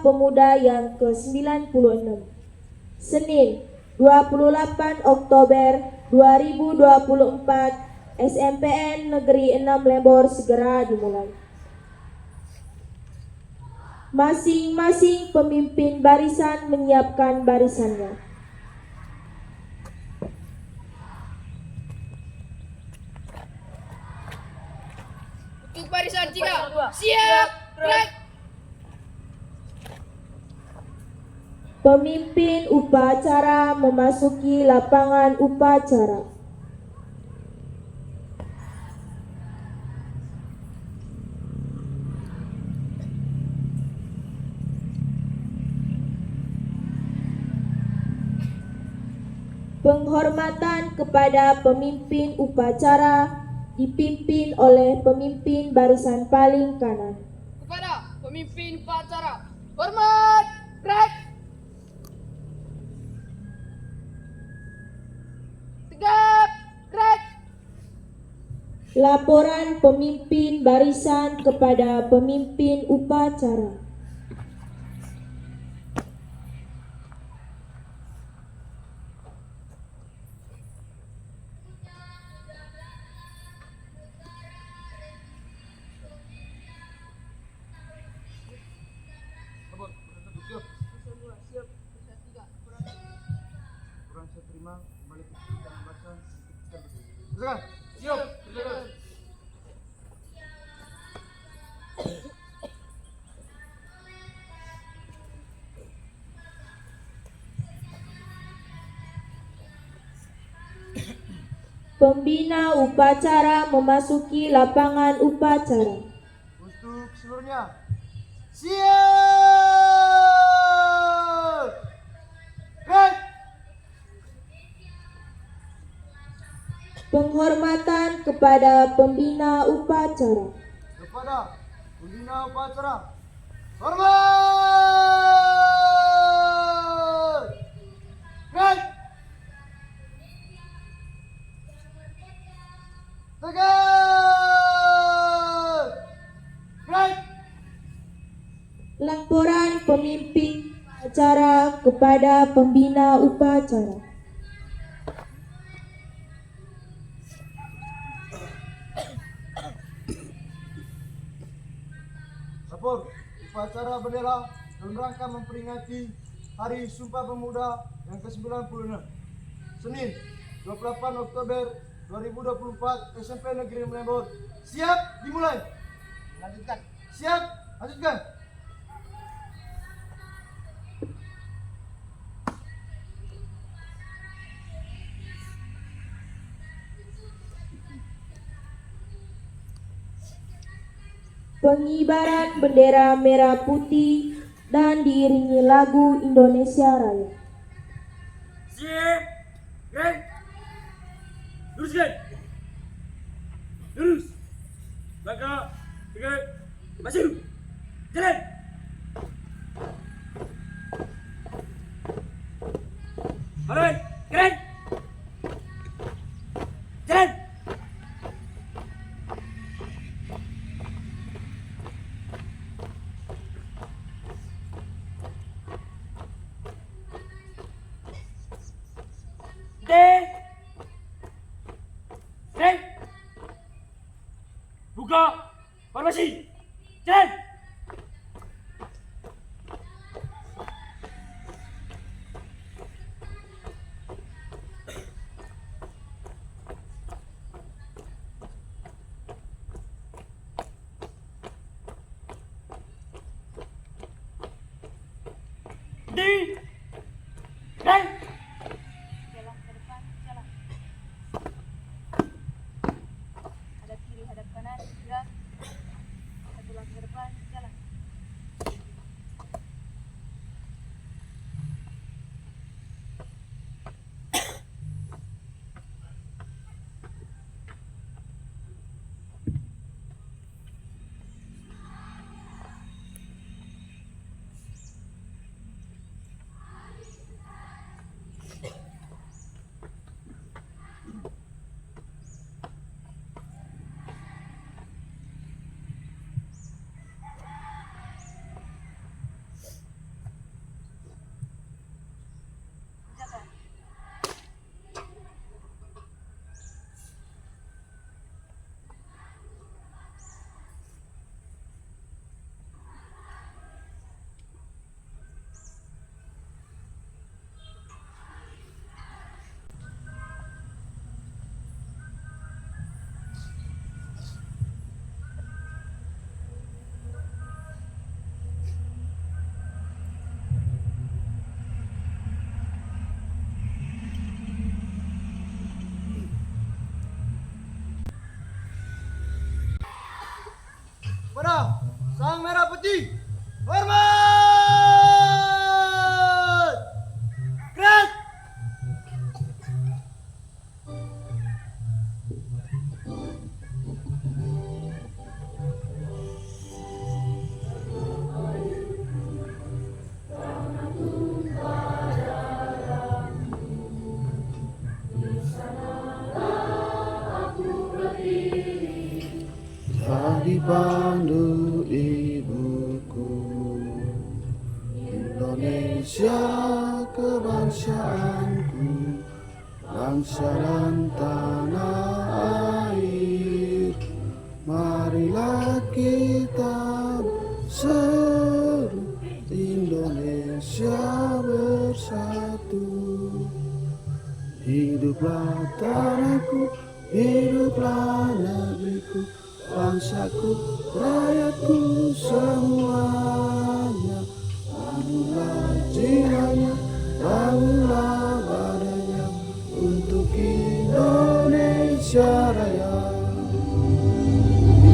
Pemuda yang ke-96. Senin, 28 Oktober 2024, SMPN Negeri 6 Lembor segera dimulai. Masing-masing pemimpin barisan menyiapkan barisannya. Untuk barisan 3, siap, gerak. Pemimpin upacara memasuki lapangan upacara. Penghormatan kepada pemimpin upacara dipimpin oleh pemimpin barisan paling kanan. Kepada pemimpin upacara, hormat, gerak. Tegap, gerak. Laporan pemimpin barisan kepada pemimpin upacara. Pembina upacara memasuki lapangan upacara. Untuk seluruhnya, siap! Gerak! Penghormatan kepada pembina upacara. Kepada pembina upacara, hormat! Gerak! Tegak! Gerak! Laporan pemimpin upacara kepada pembina upacara. Lapor upacara bendera dalam rangka memperingati Hari Sumpah Pemuda yang ke-96. Senin, 28 Oktober 2024, SMP Negeri Lembor. Siap, dimulai. Lanjutkan. Siap, lanjutkan. Pengibaran bendera merah putih dan diiringi lagu Indonesia Raya. Siap, gerak. Luruskan. Lurus. Langkah, tegak, maju. Jalan. Alright, keren. Jalan. Keren. Buka formasi. Jalan. Di. Keren. Jalan ke depan, jalan. Hadap kiri, hadap kanan, gerak. Satu langkah ke depan, jalan. kepada Sang Merah Putih. Hormat! Gerak! Dipandu ibuku, Indonesia kebangsaanku, bangsa dan tanah air. Marilah kita seru, Indonesia bersatu. Hiduplah tanahku, hiduplah negeriku, bangsaku, rakyatku semuanya. Bangunlah jiwanya, bangunlah badannya untuk Indonesia Raya.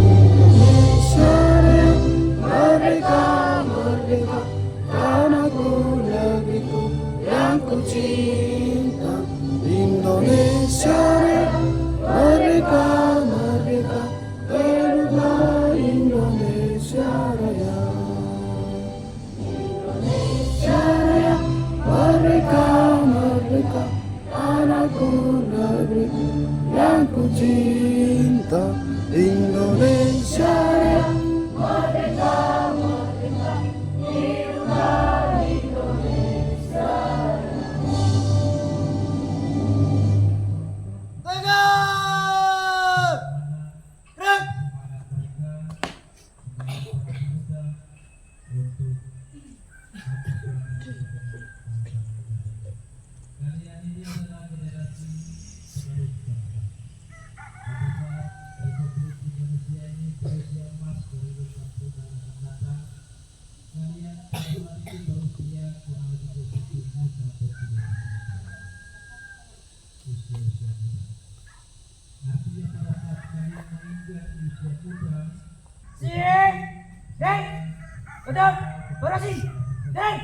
Indonesia Raya, merdeka, merdeka, tanahku, negeriku yang ku cinta. Indonesia Raya, merdeka, merdeka, hiduplah Indonesia Raya. Indonesia Raya, merdeka, merdeka, anakku, negeriku yang ku cinta. Indonesia Raya, merdeka, merdeka, hiduplah Indonesia Raya. Tegak! Gerak! Siap. Deng. Betul. Berasi. Deng.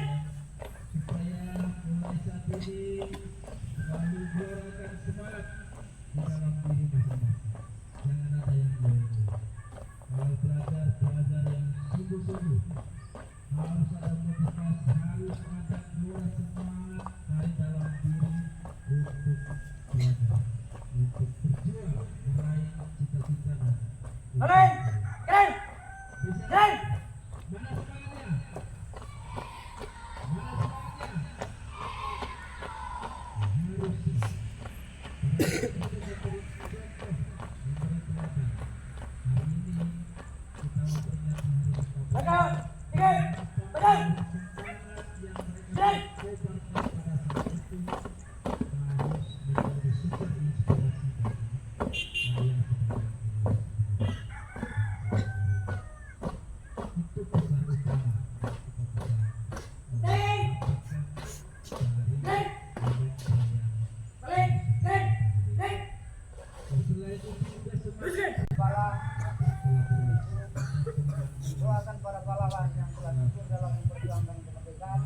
Oleh. Deng. Deng. Betul. Tiga. Betul. Deng. Doakan para pahlawan yang telah gugur dalam memperjuangkan kemerdekaan.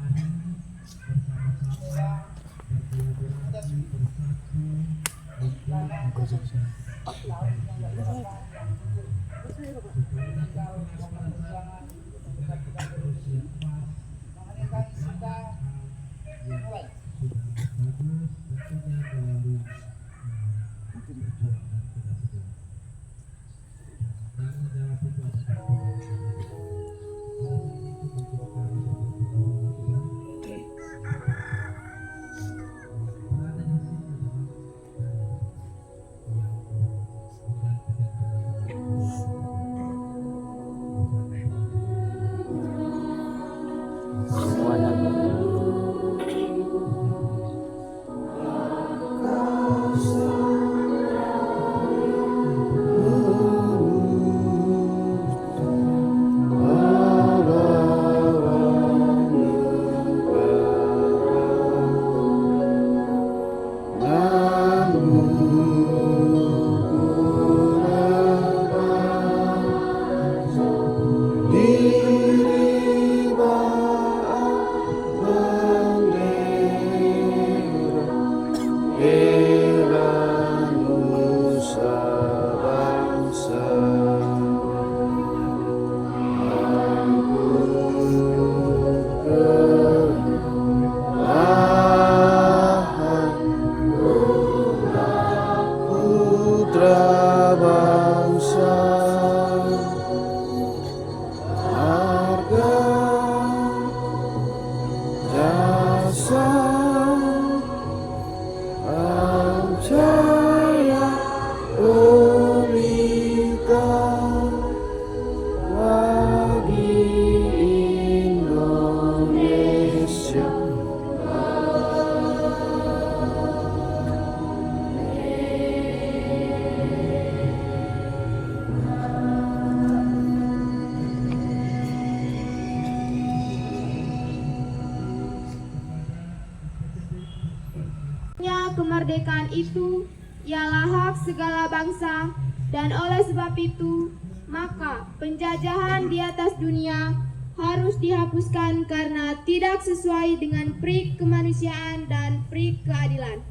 Kemerdekaan itu ialah hak segala bangsa, dan oleh sebab itu maka penjajahan di atas dunia harus dihapuskan karena tidak sesuai dengan prik kemanusiaan dan prik keadilan.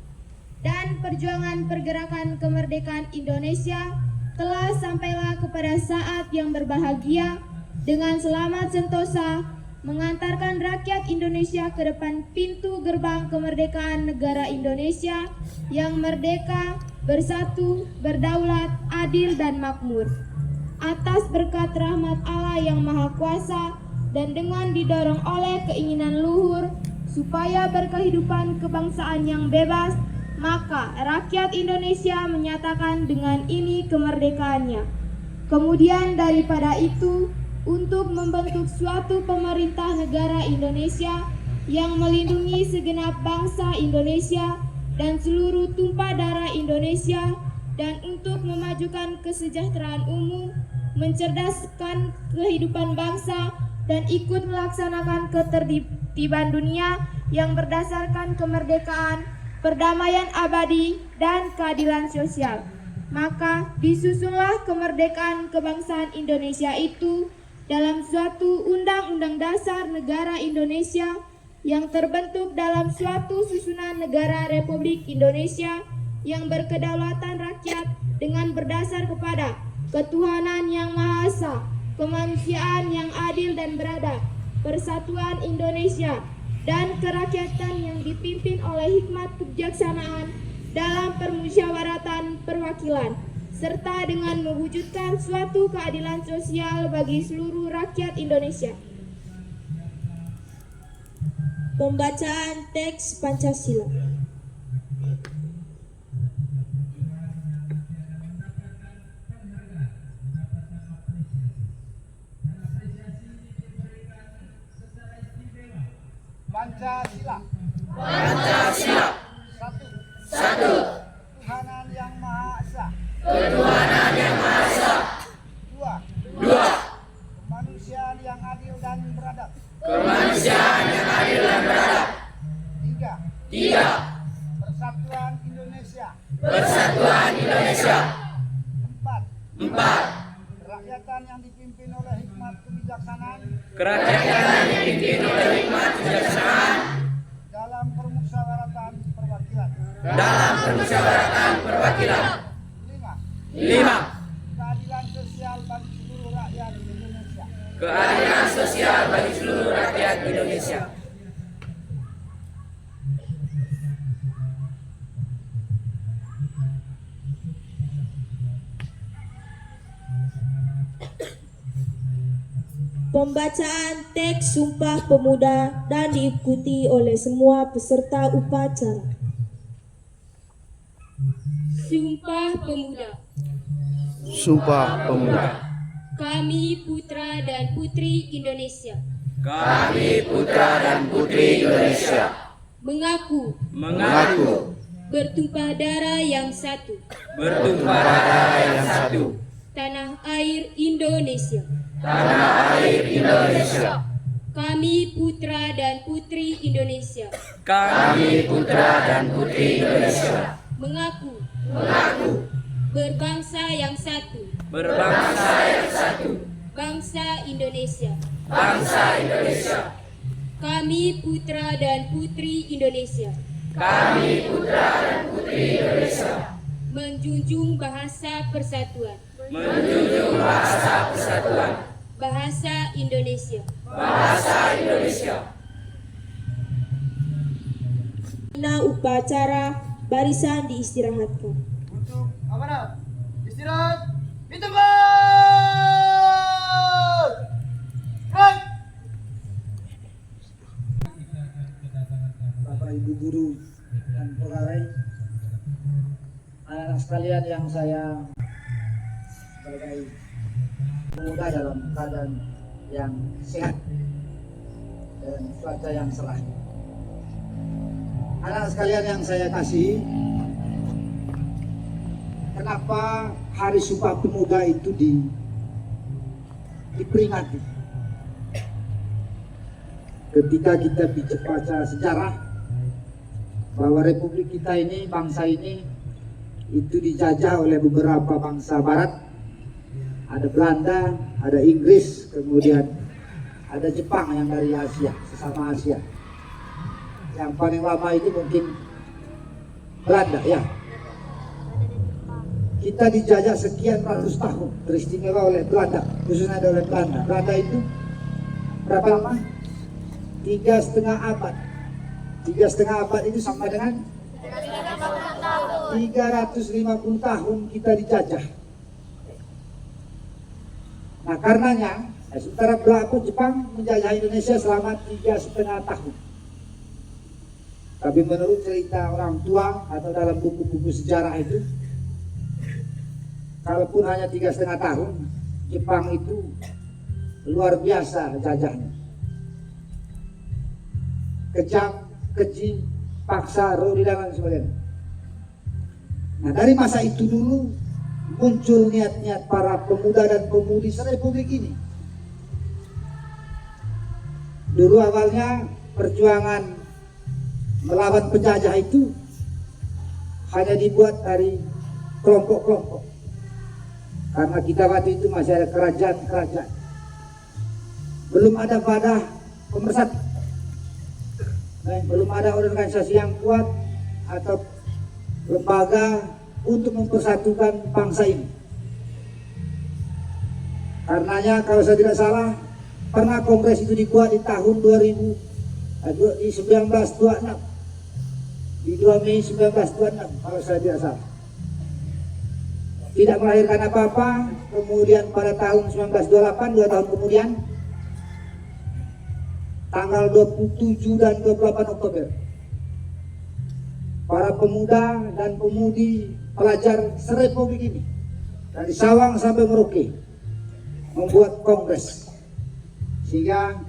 Dan perjuangan pergerakan kemerdekaan Indonesia telah sampailah kepada saat yang berbahagia dengan selamat sentosa mengantarkan rakyat Indonesia ke depan pintu gerbang kemerdekaan negara Indonesia yang merdeka, bersatu, berdaulat, adil, dan makmur. Atas berkat rahmat Allah yang Maha Kuasa dan dengan didorong oleh keinginan luhur supaya berkehidupan kebangsaan yang bebas, maka rakyat Indonesia menyatakan dengan ini kemerdekaannya. Kemudian daripada itu, untuk membentuk suatu pemerintah negara Indonesia yang melindungi segenap bangsa Indonesia dan seluruh tumpah darah Indonesia, dan untuk memajukan kesejahteraan umum, mencerdaskan kehidupan bangsa, dan ikut melaksanakan ketertiban dunia yang berdasarkan kemerdekaan, perdamaian abadi, dan keadilan sosial. Maka disusunlah kemerdekaan kebangsaan Indonesia itu dalam suatu Undang-Undang Dasar Negara Indonesia yang terbentuk dalam suatu susunan negara Republik Indonesia yang berkedaulatan rakyat dengan berdasar kepada ketuhanan yang Maha Esa, kemanusiaan yang adil dan beradab, persatuan Indonesia, dan kerakyatan yang dipimpin oleh hikmat kebijaksanaan dalam permusyawaratan perwakilan, serta dengan mewujudkan suatu keadilan sosial bagi seluruh rakyat Indonesia. Pembacaan teks Pancasila. Pancasila. Pancasila. Satu. Ketuhanan yang Maha Esa. Ketuhanan yang Maha Esa. Dua. Kemanusiaan yang adil dan beradab. Kemanusiaan yang adil dan beradab. Tiga. Persatuan Indonesia. Persatuan Indonesia. Empat. Kerakyatan yang dipimpin oleh hikmat kebijaksanaan Kerakyatan yang dipimpin oleh hikmat kebijaksanaan dalam permusyawaratan perwakilan. dalam permusyawaratan perwakilan. 5. Keadilan sosial bagi seluruh rakyat Indonesia. Keadilan sosial bagi seluruh rakyat Indonesia. Pembacaan teks Sumpah Pemuda dan diikuti oleh semua peserta upacara. Sumpah Pemuda. Sumpah Pemuda. Kami putra dan putri Indonesia Kami putra dan putri Indonesia mengaku Mengaku bertumpah darah yang satu, bertumpah darah yang satu, tanah air Indonesia. tanah air Indonesia. Kami putra dan putri Indonesia Kami putra dan putri Indonesia mengaku berbangsa yang satu, berbangsa yang satu, bangsa Indonesia. bangsa Indonesia. Kami putra dan putri Indonesia Kami putra dan putri Indonesia menjunjung bahasa persatuan, menjunjung bahasa persatuan, bahasa Indonesia. bahasa Indonesia. Upacara barisan diistirahatkan. Untuk amanah istirahat di tempat. Right. Bapak Ibu guru dan pegawai, anak-anak sekalian yang saya sebagai pemuda dalam keadaan yang sehat dan cuaca yang cerah. Anak-anak sekalian yang saya kasih, kenapa Hari Sumpah Pemuda itu diperingati? Ketika kita baca sejarah, bahwa republik kita ini, bangsa ini itu dijajah oleh beberapa bangsa barat. Ada Belanda, ada Inggris, kemudian ada Jepang yang dari Asia, sesama Asia. Yang paling lama itu mungkin Belanda ya. Kita dijajah sekian ratus tahun, teristimewa oleh Belanda, khususnya oleh Belanda. Belanda itu berapa lama? 3,5 abad. 3,5 abad itu sama dengan 350 tahun kita dijajah. Nah karenanya, sementara berlaku Jepang menjajah Indonesia selama 3,5 tahun. Tapi menurut cerita orang tua atau dalam buku-buku sejarah itu, kalaupun hanya 3,5 tahun, Jepang itu luar biasa jajahnya. Kejam, keji, paksa, rodi dan lain sebagainya. Nah dari masa itu dulu muncul niat-niat para pemuda dan pemudi republik ini. Dulu awalnya perjuangan melawan penjajah itu hanya dibuat dari kelompok-kelompok. Karena kita waktu itu masih ada kerajaan-kerajaan. Belum ada wadah pemersatu. Belum ada organisasi yang kuat atau lembaga untuk mempersatukan bangsa ini. Karenanya kalau saya tidak salah, pernah kongres itu dibuat di tahun 1926. Di 2 Mei 1926 kalau saya tidak salah. Tidak melahirkan apa-apa. Kemudian pada tahun 1928, 2 tahun kemudian, tanggal 27 dan 28 Oktober, para pemuda dan pemudi pelajar serepublik ini dari Sawang sampai Merauke membuat kongres, sehingga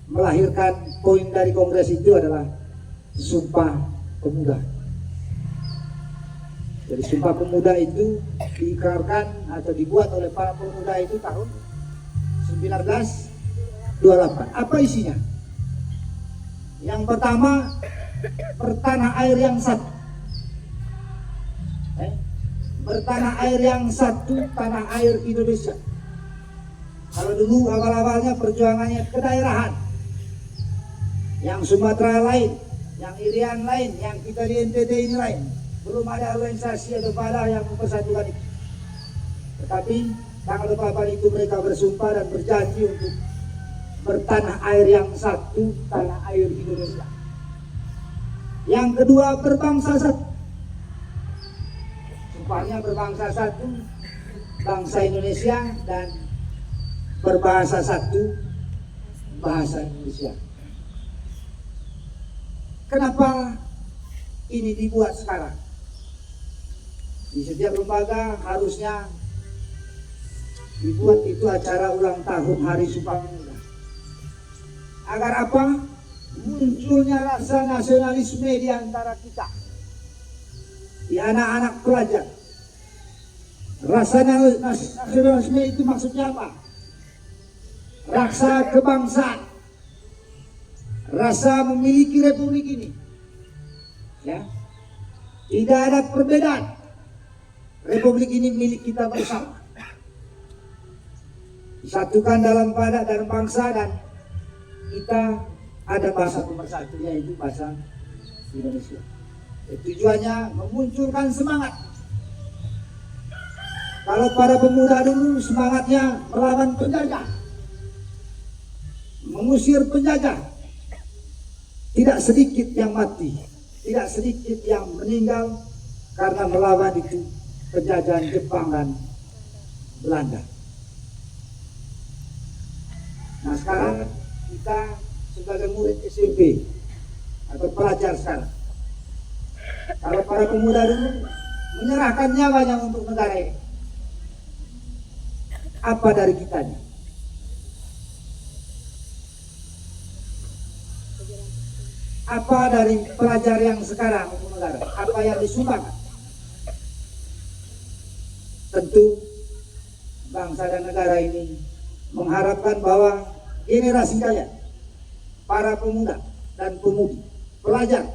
melahirkan poin dari kongres itu adalah Sumpah Pemuda. Jadi Sumpah Pemuda itu diikrarkan atau dibuat oleh para pemuda itu tahun 1928. Apa isinya? Yang pertama, bertanah air yang satu. Bertanah air yang satu, tanah air Indonesia. Kalau dulu awal-awalnya perjuangannya kedaerahan, yang Sumatera lain, yang Irian lain, yang kita di NTT ini lain. Belum ada organisasi atau wadah yang mempersatukan itu. Tetapi tanggal 28 itu mereka bersumpah dan berjanji untuk bertanah air yang satu, tanah air Indonesia. Yang kedua, berbangsa satu. Sumpahnya berbangsa satu, bangsa Indonesia, dan berbahasa satu, bahasa Indonesia. Kenapa ini dibuat sekarang? Di setiap lembaga harusnya dibuat itu acara ulang tahun Hari Sumpah Pemuda. Agar apa? Munculnya rasa nasionalisme di antara kita, di anak-anak pelajar. Rasa nasionalisme itu maksudnya apa? Rasa kebangsaan, rasa memiliki republik ini, ya, tidak ada perbedaan. Republik ini milik kita bersama, disatukan dalam wadah dan bangsa, dan kita ada bahasa pemersatu, yaitu bahasa Indonesia. Tujuannya memunculkan semangat. Kalau para pemuda dulu semangatnya melawan penjajah, mengusir penjajah, tidak sedikit yang mati, tidak sedikit yang meninggal karena melawan itu penjajahan Jepang dan Belanda. Nah sekarang kita sebagai murid SMP atau pelajar sekarang, kalau para pemuda dulu menyerahkan nyawanya untuk negara ini, apa dari kitanya? Apa dari pelajar yang sekarang untuk negara? Apa yang disumbangkan? Tentu bangsa dan negara ini mengharapkan bahwa generasi kalian, para pemuda dan pemudi, pelajar,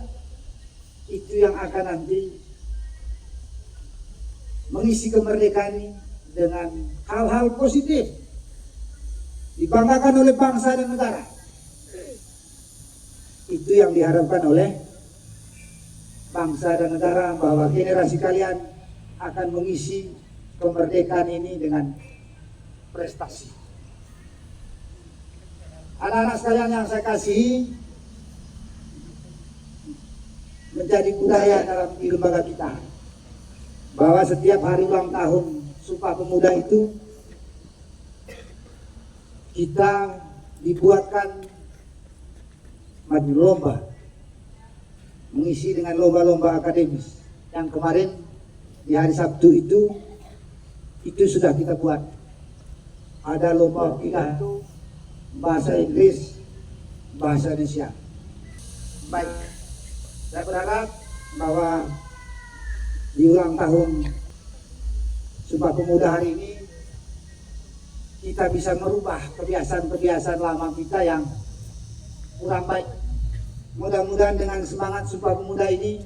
itu yang akan nanti mengisi kemerdekaan ini dengan hal-hal positif, dibanggakan oleh bangsa dan negara. Itu yang diharapkan oleh bangsa dan negara, bahwa generasi kalian akan mengisi kemerdekaan ini dengan prestasi. Anak-anak sekalian yang saya kasihi, menjadi budaya dalam di lembaga kita bahwa setiap hari ulang tahun Sumpah Pemuda itu kita dibuatkan maju lomba, mengisi dengan lomba-lomba akademis. Yang kemarin di hari Sabtu itu sudah kita buat. Ada lomba pidato, bahasa Inggris, bahasa Indonesia. Baik, saya berharap bahwa di ulang tahun Sumpah Pemuda hari ini kita bisa merubah kebiasaan-kebiasaan lama kita yang kurang baik. Mudah-mudahan dengan semangat Sumpah Pemuda ini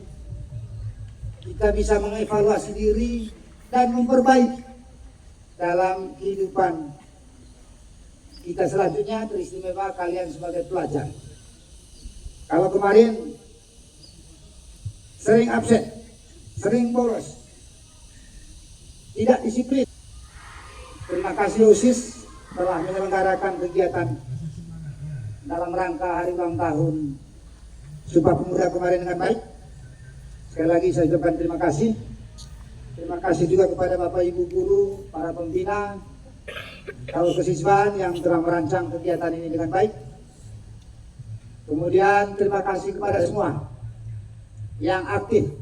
kita bisa mengevaluasi diri dan memperbaiki dalam kehidupan kita selanjutnya, teristimewa kalian sebagai pelajar. Kalau kemarin sering absen, sering bolos, tidak disiplin, terima kasih OSIS telah menyelenggarakan kegiatan dalam rangka hari ulang tahun Sumpah Pemuda kemarin dengan baik. Sekali lagi saya ucapkan terima kasih. Terima kasih juga kepada Bapak Ibu guru, para pembina, kaum kesiswaan yang telah merancang kegiatan ini dengan baik. Kemudian terima kasih kepada semua yang aktif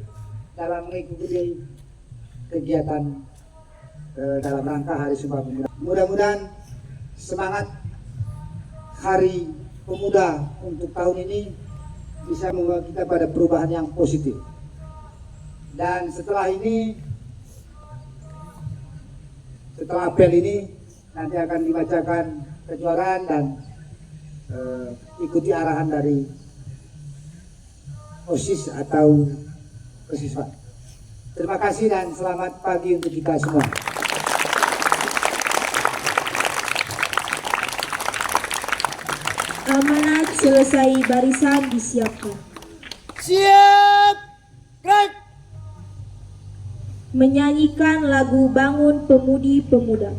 dalam mengikuti kegiatan dalam rangka Hari Sumpah Pemuda. Mudah-mudahan semangat Hari Pemuda untuk tahun ini bisa membawa kita pada perubahan yang positif. Dan setelah ini, setelah apel ini nanti akan dibacakan kejuaraan dan ikuti arahan dari OSIS atau kesiswaan. Terima kasih dan selamat pagi untuk kita semua. Amanat selesai, barisan disiapkan. Siap. Gerak. Menyanyikan lagu Bangun Pemudi Pemuda.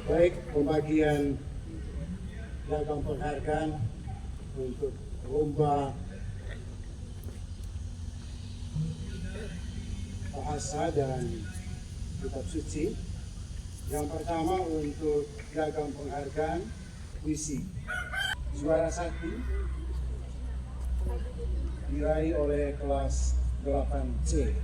Baik, pembagian ragam penghargaan untuk lomba bahasa dan kitab suci. Yang pertama untuk ragam penghargaan puisi. Juara 1 diraih oleh kelas 8C.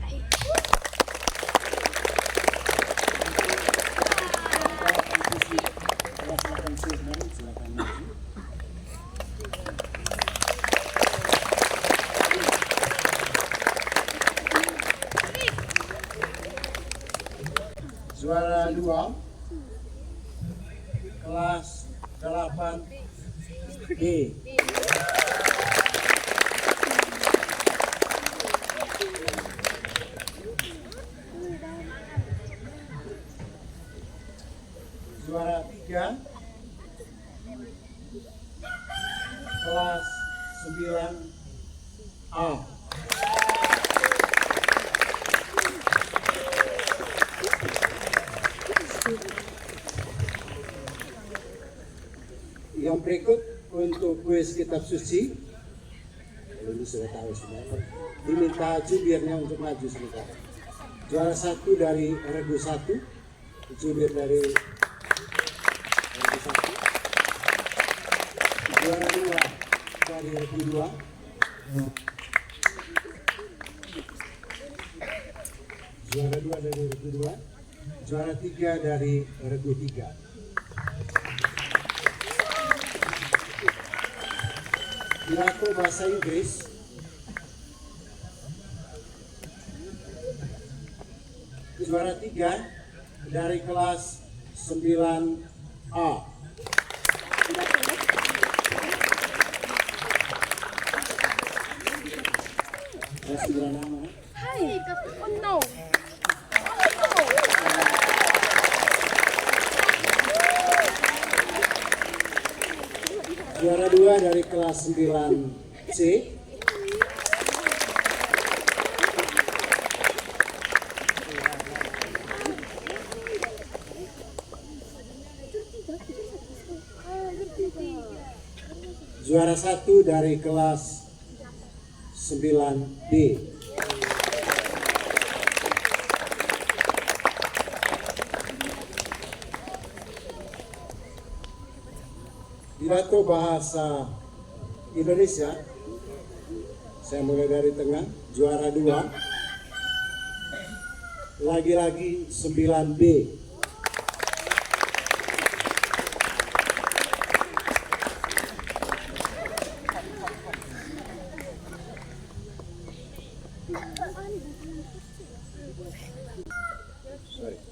Juara 2 kelas 8D. Juara 3 kelas 9A. Yang berikut untuk kuis kitab suci. Ini sudah tahu semua. Diminta jubirnya untuk maju sebentar. Juara 1 dari Regu 1, jubir dari Regu 1. Juara 2 dari Regu 2. Juara 2 dari Regu 2. Juara 3 dari Regu 3. Pidato bahasa Inggris. Juara 3 dari kelas 9A. Kelas 9A. Hai, oh no. Juara 2 dari kelas 9C. Juara 1 dari kelas 9B. Pidato bahasa Indonesia. Saya mulai dari tengah. Juara 2. Lagi-lagi 9B.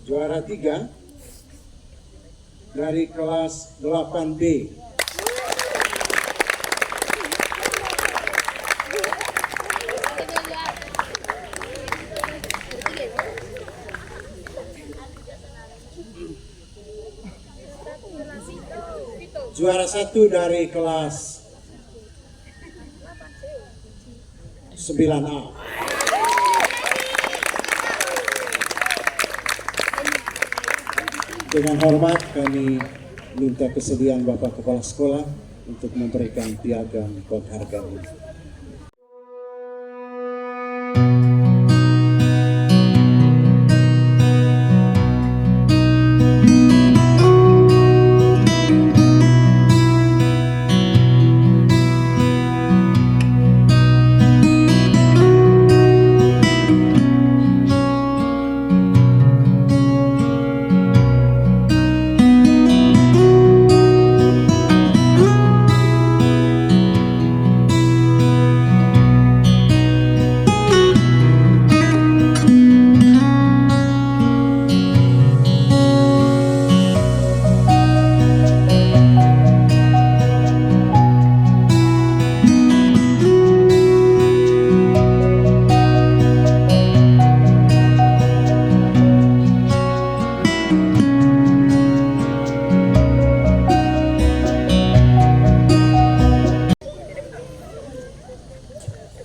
Juara 3 dari kelas 8B. Juara 1 dari kelas 9A. Dengan hormat kami minta kesediaan Bapak Kepala Sekolah untuk memberikan piagam penghargaan.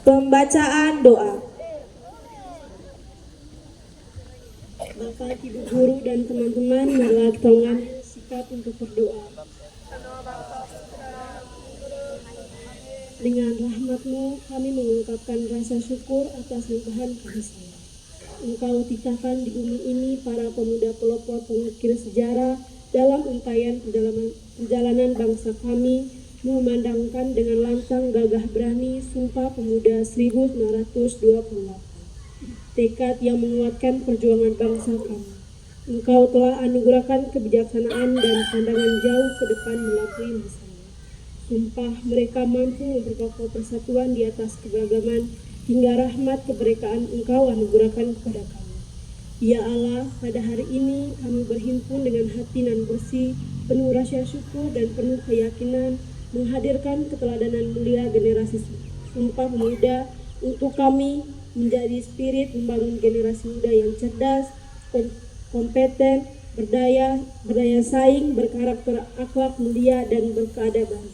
Pembacaan doa. Bapak, Ibu Guru, dan teman-teman, marilah kita mengambil sikap untuk berdoa. Dengan rahmat-Mu, kami mengungkapkan rasa syukur atas limpahan kasih. Engkau titahkan di bumi ini para pemuda pelopor pengukir sejarah dalam untaian perjalanan bangsa kami, memandangkan dengan lantang gagah berani Sumpah Pemuda 1928, tekad yang menguatkan perjuangan bangsa kami. Engkau telah anugerahkan kebijaksanaan dan pandangan jauh ke depan melampaui masanya. Sumpah mereka mampu memperkokoh persatuan di atas keberagaman, hingga rahmat kemerdekaan Engkau anugerahkan kepada kami. Ya Allah, pada hari ini kami berhimpun dengan hati nan bersih, penuh rasa syukur dan penuh keyakinan, menghadirkan keteladanan mulia generasi Sumpah Pemuda untuk kami menjadi spirit membangun generasi muda yang cerdas, kompeten, berdaya saing, berkarakter akhlak mulia dan berkeadaban,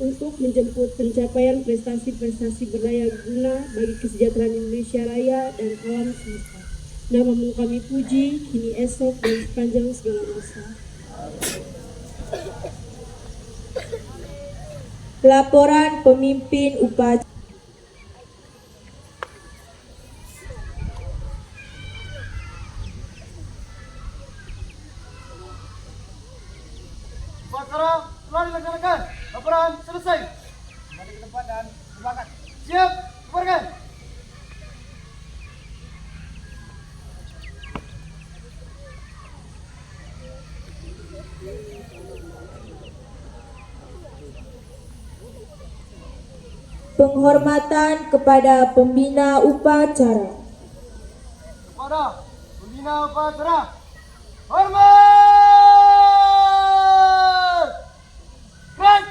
untuk menjemput pencapaian prestasi-prestasi berdaya guna bagi kesejahteraan Indonesia Raya dan alam semesta. Namamu kami puji, kini esok dan sepanjang segala masa. Laporan pemimpin upacara. Upacara telah dilaksanakan. Laporan selesai. Kembali ke tempat dan sepakat. Siap, bubarkan. Penghormatan kepada pembina upacara. Kepada pembina upacara. Hormat! Gerak!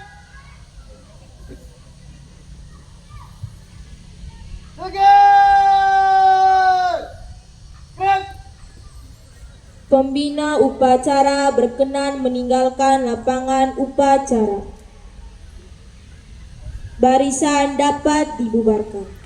Tegak! Gerak! Pembina upacara berkenan meninggalkan lapangan upacara. Barisan dapat dibubarkan.